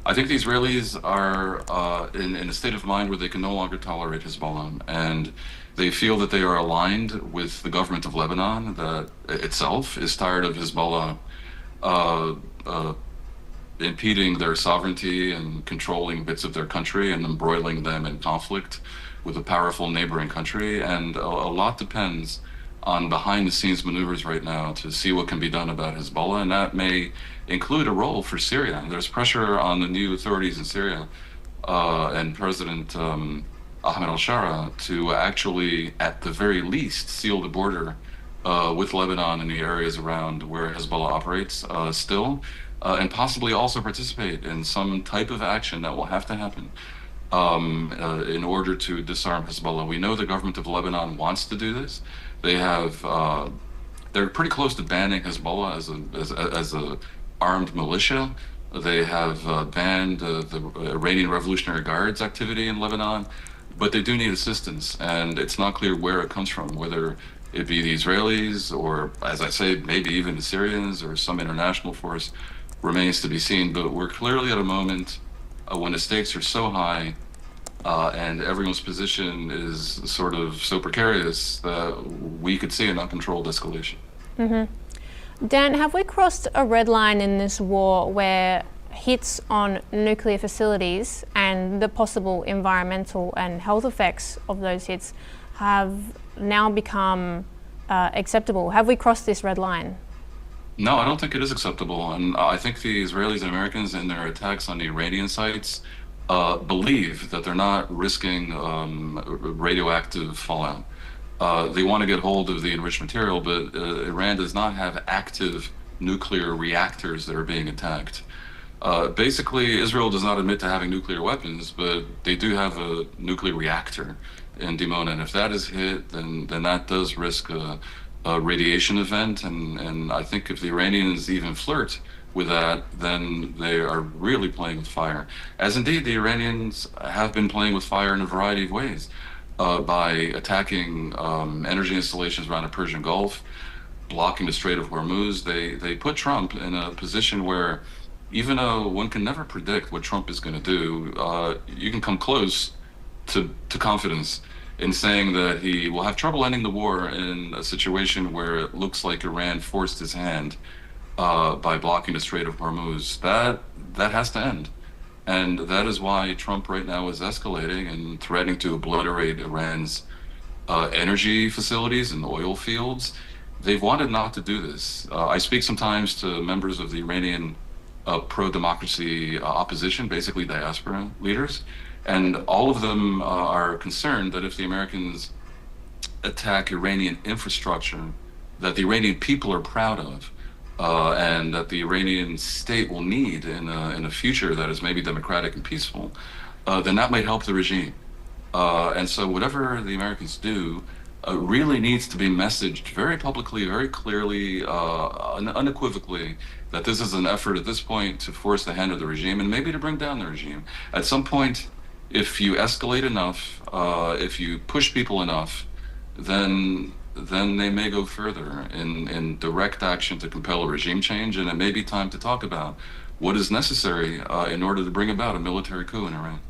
I think the Israelis are in a state of mind where they can no longer tolerate Hezbollah, and they feel that they are aligned with the government of Lebanon that itself is tired of Hezbollah uh, uh, impeding their sovereignty and controlling bits of their country and embroiling them in conflict with a powerful neighboring country. And a lot depends on behind the scenes maneuvers right now to see what can be done about Hezbollah. And that may include a role for Syria. There's pressure on the new authorities in Syria and President Ahmed al-Shara to actually, at the very least, seal the border with Lebanon and the areas around where Hezbollah operates still, and possibly also participate in some type of action that will have to happen in order to disarm Hezbollah. We know the government of Lebanon wants to do this. They have, they're pretty close to banning Hezbollah as a armed militia. They have banned the Iranian Revolutionary Guard's activity in Lebanon, but they do need assistance, and it's not clear where it comes from, whether it be the Israelis or, as I say, maybe even the Syrians or some international force remains to be seen. But we're clearly at a moment when the stakes are so high and everyone's position is sort of so precarious that we could see an uncontrolled escalation. Dan, have we crossed a red line in this war where hits on nuclear facilities and the possible environmental and health effects of those hits have now become acceptable? Have we crossed this red line? No, I don't think it is acceptable. And I think the Israelis and Americans in their attacks on the Iranian sites believe that they're not risking radioactive fallout. They want to get hold of the enriched material, but Iran does not have active nuclear reactors that are being attacked. Basically, Israel does not admit to having nuclear weapons, but they do have a nuclear reactor in Dimona. And if that is hit, then that does risk a radiation event. And I think if the Iranians even flirt with that, then they are really playing with fire. As indeed the Iranians have been playing with fire in a variety of ways by attacking energy installations around the Persian Gulf, blocking the Strait of Hormuz. They put Trump in a position where, even though one can never predict what Trump is going to do, you can come close to confidence in saying that he will have trouble ending the war in a situation where it looks like Iran forced his hand by blocking the Strait of Hormuz. That has to end. And that is why Trump right now is escalating and threatening to obliterate Iran's energy facilities and oil fields. They've wanted not to do this. I speak sometimes to members of the Iranian pro-democracy opposition, basically diaspora leaders, and all of them are concerned that if the Americans attack Iranian infrastructure that the Iranian people are proud of, and that the Iranian state will need in a future that is maybe democratic and peaceful, then that might help the regime. And so whatever the Americans do really needs to be messaged very publicly, very clearly, unequivocally, that this is an effort at this point to force the hand of the regime and maybe to bring down the regime. At some point, if you escalate enough, if you push people enough, then they may go further in direct action to compel a regime change, and it may be time to talk about what is necessary in order to bring about a military coup in Iran.